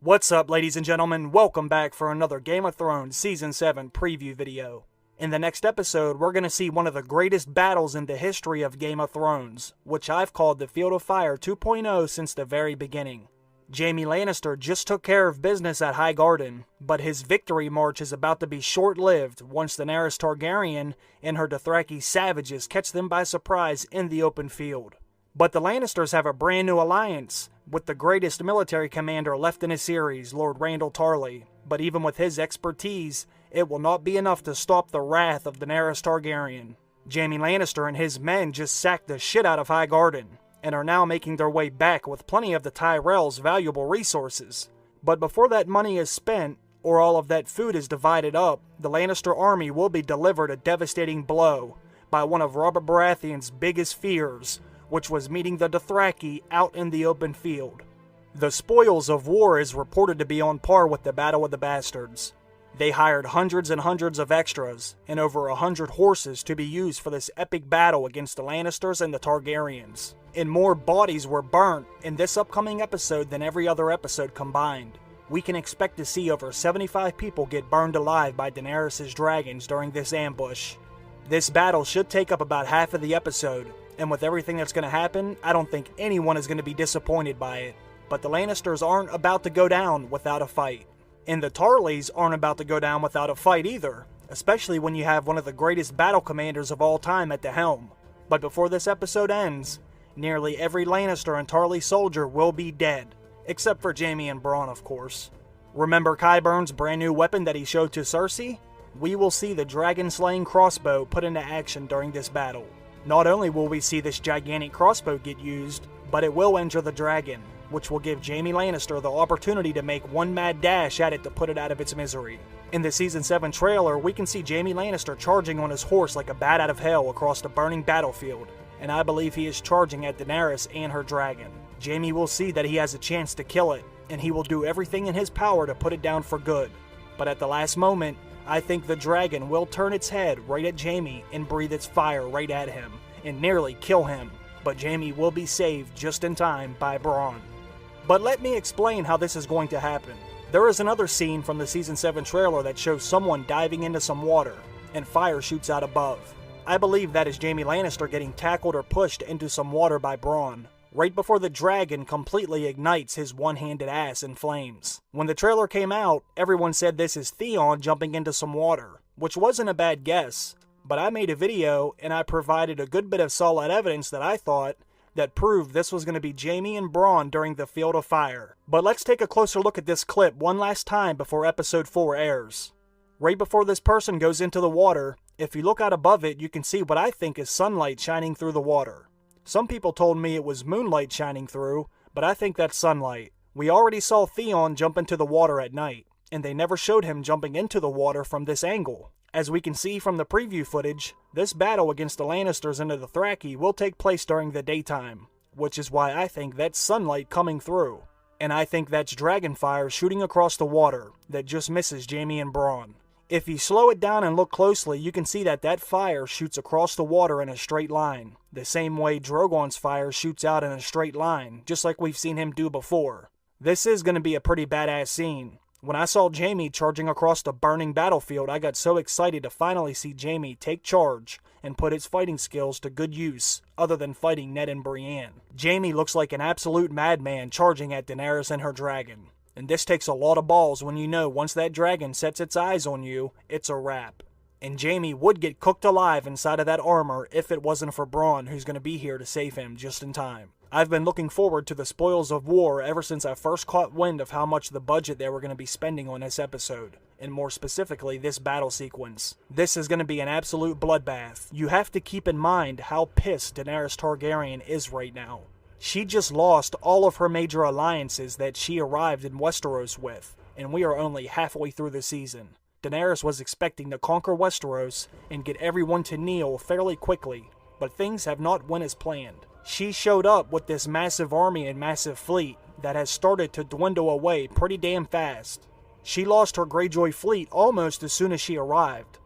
What's up, ladies and gentlemen? Welcome back for another Game of Thrones Season 7 preview video. In the next episode, we're going to see one of the greatest battles in the history of Game of Thrones, which I've called the Field of Fire 2.0 since the very beginning. Jaime Lannister just took care of business at High Garden, but his victory march is about to be short-lived once Daenerys Targaryen and her Dothraki savages catch them by surprise in the open field. But the Lannisters have a brand new alliance, with the greatest military commander left in a series, Lord Randyll Tarly. But even with his expertise, it will not be enough to stop the wrath of Daenerys Targaryen. Jaime Lannister and his men just sacked the shit out of High Garden, and are now making their way back with plenty of the Tyrell's valuable resources. But before that money is spent, or all of that food is divided up, the Lannister army will be delivered a devastating blow by one of Robert Baratheon's biggest fears, which was meeting the Dothraki out in the open field. The spoils of war is reported to be on par with the Battle of the Bastards. They hired hundreds and hundreds of extras, and over 100 horses to be used for this epic battle against the Lannisters and the Targaryens. And more bodies were burnt in this upcoming episode than every other episode combined. We can expect to see over 75 people get burned alive by Daenerys' dragons during this ambush. This battle should take up about half of the episode, and with everything that's going to happen, I don't think anyone is going to be disappointed by it. But the Lannisters aren't about to go down without a fight. And the Tarlys aren't about to go down without a fight either, especially when you have one of the greatest battle commanders of all time at the helm. But before this episode ends, nearly every Lannister and Tarly soldier will be dead, except for Jaime and Bronn, of course. Remember Qyburn's brand new weapon that he showed to Cersei? We will see the dragon-slaying crossbow put into action during this battle. Not only will we see this gigantic crossbow get used, but it will injure the dragon, which will give Jaime Lannister the opportunity to make one mad dash at it to put it out of its misery. In the Season 7 trailer, we can see Jaime Lannister charging on his horse like a bat out of hell across the burning battlefield, and I believe he is charging at Daenerys and her dragon. Jaime will see that he has a chance to kill it, and he will do everything in his power to put it down for good. But at the last moment, I think the dragon will turn its head right at Jaime and breathe its fire right at him, and nearly kill him, but Jaime will be saved just in time by Bronn. But let me explain how this is going to happen. There is another scene from the Season 7 trailer that shows someone diving into some water, and fire shoots out above. I believe that is Jaime Lannister getting tackled or pushed into some water by Bronn, right before the dragon completely ignites his one-handed ass in flames. When the trailer came out, everyone said this is Theon jumping into some water, which wasn't a bad guess, but I made a video and I provided a good bit of solid evidence that I thought that proved this was going to be Jaime and Bronn during the Field of Fire. But let's take a closer look at this clip one last time before episode 4 airs. Right before this person goes into the water, if you look out above it, you can see what I think is sunlight shining through the water. Some people told me it was moonlight shining through, but I think that's sunlight. We already saw Theon jump into the water at night, and they never showed him jumping into the water from this angle. As we can see from the preview footage, this battle against the Lannisters and the Dothraki will take place during the daytime, which is why I think that's sunlight coming through. And I think that's dragonfire shooting across the water that just misses Jaime and Bronn. If you slow it down and look closely, you can see that that fire shoots across the water in a straight line, the same way Drogon's fire shoots out in a straight line, just like we've seen him do before. This is going to be a pretty badass scene. When I saw Jaime charging across the burning battlefield, I got so excited to finally see Jaime take charge and put his fighting skills to good use, other than fighting Ned and Brienne. Jaime looks like an absolute madman charging at Daenerys and her dragon. And this takes a lot of balls when you know once that dragon sets its eyes on you, it's a wrap. And Jaime would get cooked alive inside of that armor if it wasn't for Bronn, who's going to be here to save him just in time. I've been looking forward to the spoils of war ever since I first caught wind of how much the budget they were going to be spending on this episode, and more specifically this battle sequence. This is going to be an absolute bloodbath. You have to keep in mind how pissed Daenerys Targaryen is right now. She just lost all of her major alliances that she arrived in Westeros with, and we are only halfway through the season. Daenerys was expecting to conquer Westeros and get everyone to kneel fairly quickly, but things have not went as planned. She showed up with this massive army and massive fleet that has started to dwindle away pretty damn fast. She lost her Greyjoy fleet almost as soon as she arrived.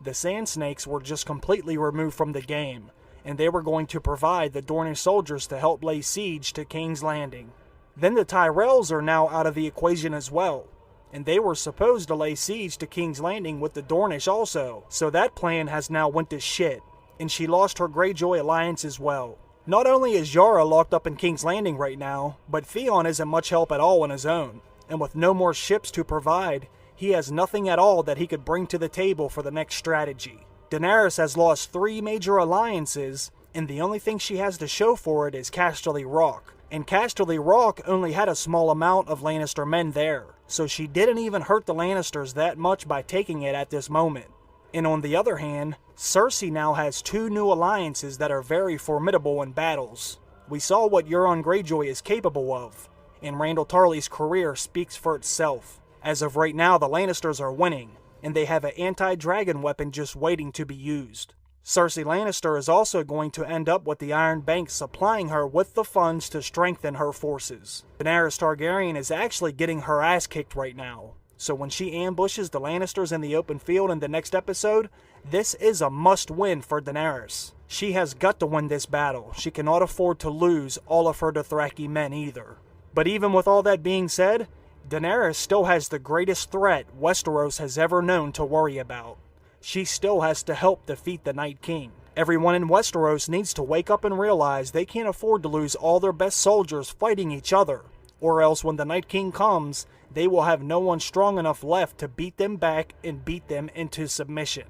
The Sand Snakes were just completely removed from the game, and they were going to provide the Dornish soldiers to help lay siege to King's Landing. Then the Tyrells are now out of the equation as well, and they were supposed to lay siege to King's Landing with the Dornish also, so that plan has now went to shit, and she lost her Greyjoy alliance as well. Not only is Yara locked up in King's Landing right now, but Theon isn't much help at all on his own, and with no more ships to provide, he has nothing at all that he could bring to the table for the next strategy. Daenerys has lost 3 major alliances, and the only thing she has to show for it is Casterly Rock. And Casterly Rock only had a small amount of Lannister men there, so she didn't even hurt the Lannisters that much by taking it at this moment. And on the other hand, Cersei now has 2 new alliances that are very formidable in battles. We saw what Euron Greyjoy is capable of, and Randall Tarley's career speaks for itself. As of right now, the Lannisters are winning, and they have an anti-dragon weapon just waiting to be used. Cersei Lannister is also going to end up with the Iron Bank supplying her with the funds to strengthen her forces. Daenerys Targaryen is actually getting her ass kicked right now, so when she ambushes the Lannisters in the open field in the next episode, this is a must-win for Daenerys. She has got to win this battle. She cannot afford to lose all of her Dothraki men either. But even with all that being said, Daenerys still has the greatest threat Westeros has ever known to worry about. She still has to help defeat the Night King. Everyone in Westeros needs to wake up and realize they can't afford to lose all their best soldiers fighting each other, or else when the Night King comes, they will have no one strong enough left to beat them back and beat them into submission.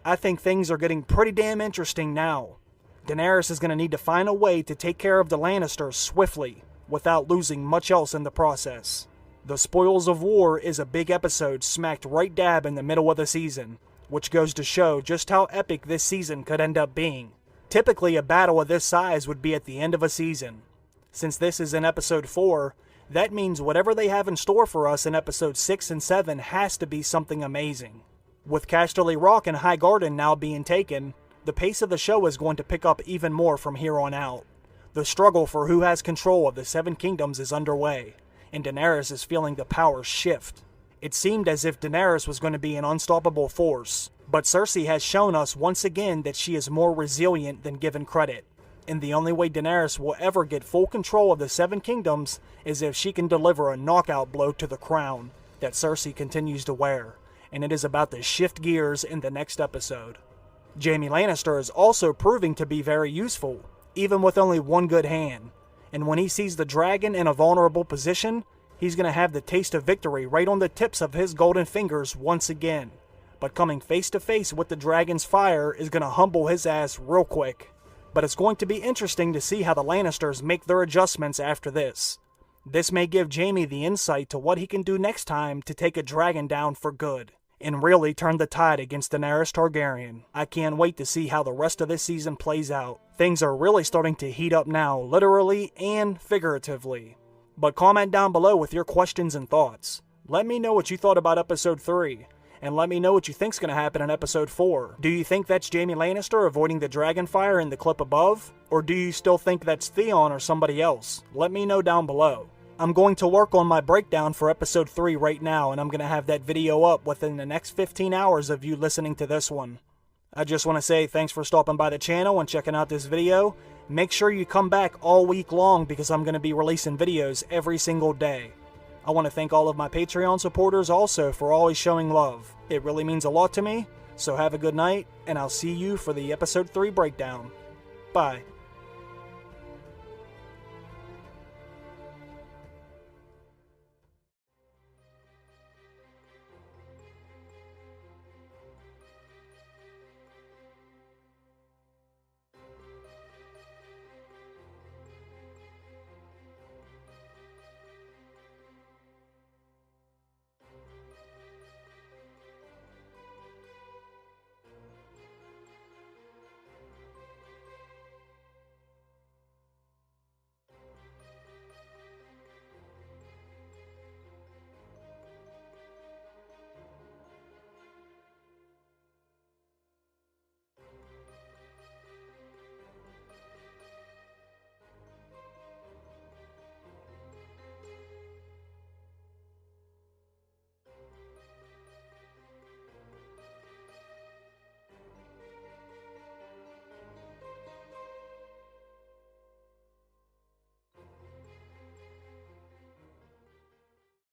I think things are getting pretty damn interesting now. Daenerys is going to need to find a way to take care of the Lannisters swiftly, without losing much else in the process. The Spoils of War is a big episode smacked right dab in the middle of the season, which goes to show just how epic this season could end up being. Typically, a battle of this size would be at the end of a season. Since this is in episode 4, that means whatever they have in store for us in episode 6 and 7 has to be something amazing. With Casterly Rock and High Garden now being taken, the pace of the show is going to pick up even more from here on out. The struggle for who has control of the 7 kingdoms is underway, and Daenerys is feeling the power shift. It seemed as if Daenerys was going to be an unstoppable force, but Cersei has shown us once again that she is more resilient than given credit. And the only way Daenerys will ever get full control of the 7 kingdoms is if she can deliver a knockout blow to the crown that Cersei continues to wear, and it is about to shift gears in the next episode. Jaime Lannister is also proving to be very useful, even with only one good hand, and when he sees the dragon in a vulnerable position, he's going to have the taste of victory right on the tips of his golden fingers once again. But coming face to face with the dragon's fire is going to humble his ass real quick. But it's going to be interesting to see how the Lannisters make their adjustments after this. This may give Jaime the insight to what he can do next time to take a dragon down for good, and really turn the tide against Daenerys Targaryen. I can't wait to see how the rest of this season plays out. Things are really starting to heat up now, literally and figuratively. But comment down below with your questions and thoughts. Let me know what you thought about episode 3, and let me know what you think's going to happen in episode 4. Do you think that's Jaime Lannister avoiding the dragonfire in the clip above? Or do you still think that's Theon or somebody else? Let me know down below. I'm going to work on my breakdown for episode 3 right now, and I'm going to have that video up within the next 15 hours of you listening to this one. I just want to say thanks for stopping by the channel and checking out this video. Make sure you come back all week long because I'm going to be releasing videos every single day. I want to thank all of my Patreon supporters also for always showing love. It really means a lot to me, so have a good night, and I'll see you for the episode 3 breakdown. Bye.